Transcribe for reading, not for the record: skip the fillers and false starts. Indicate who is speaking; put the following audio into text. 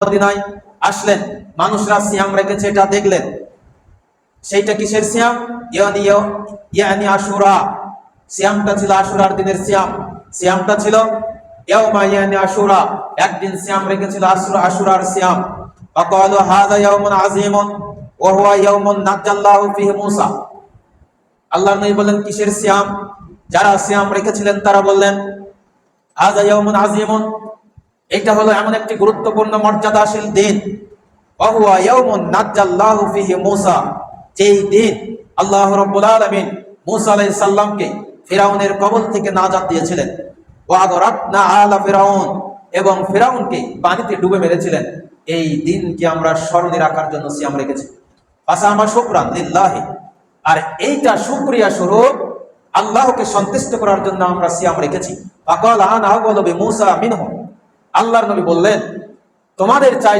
Speaker 1: মদিনায় আসলেন, মানুষরা সিয়াম রেখেছে, এটা দেখলেন। সেইটা কিসের সিয়াম? ইয়ানি আশুরা, সিয়ামটা ছিল আশুরার দিনের সিয়াম। সিয়ামটা ছিল ইয়াউমা ইয়ানি আশুরা, একদিন সিয়াম রেখেছিল আশুরার সিয়াম। ফাকালু হাযা ইয়াউমুন আযীমুন ওয়া হুয়া ইয়াউমুন নাজ্জাল্লাহু ফীহি মূসা। আল্লাহর নবী বললেন, কিসের সিয়াম? যারা সিয়াম রেখেছিলেন তারা বললেন, হাযা ইয়াউমুন আযীমুন, এটা হলো এমন একটি গুরুত্বপূর্ণ মর্যাদাশীল দিন। ওয়া হুয়া ইয়াউমুন নাজ্জাল্লাহু ফীহি মূসা, যেই দিন আল্লাহ রাব্বুল আলামিন মূসা আলাইহিস সালামকে ফিরাউনের কবল থেকে নাজাত দিয়েছিলেন। ওয়া আগরাকনা আলা ফিরাউন, এবং ফিরাউনকে পানিতে ডুবে মেরেছিলেন। এই দিনকে আমরা স্মরণে রাখার জন্য সিয়াম রেখেছি। ফাসামা শুকরান লিল্লাহি, আর এইটা শুকরিয়া স্বরূপ আল্লাহকে সন্তুষ্ট করার জন্য আমরা সিয়াম রেখেছি। ফাকাল আনা আওয়ালু বিমূসা মিনহুম, আল্লাহর নবী বললেন, তোমাদের চাই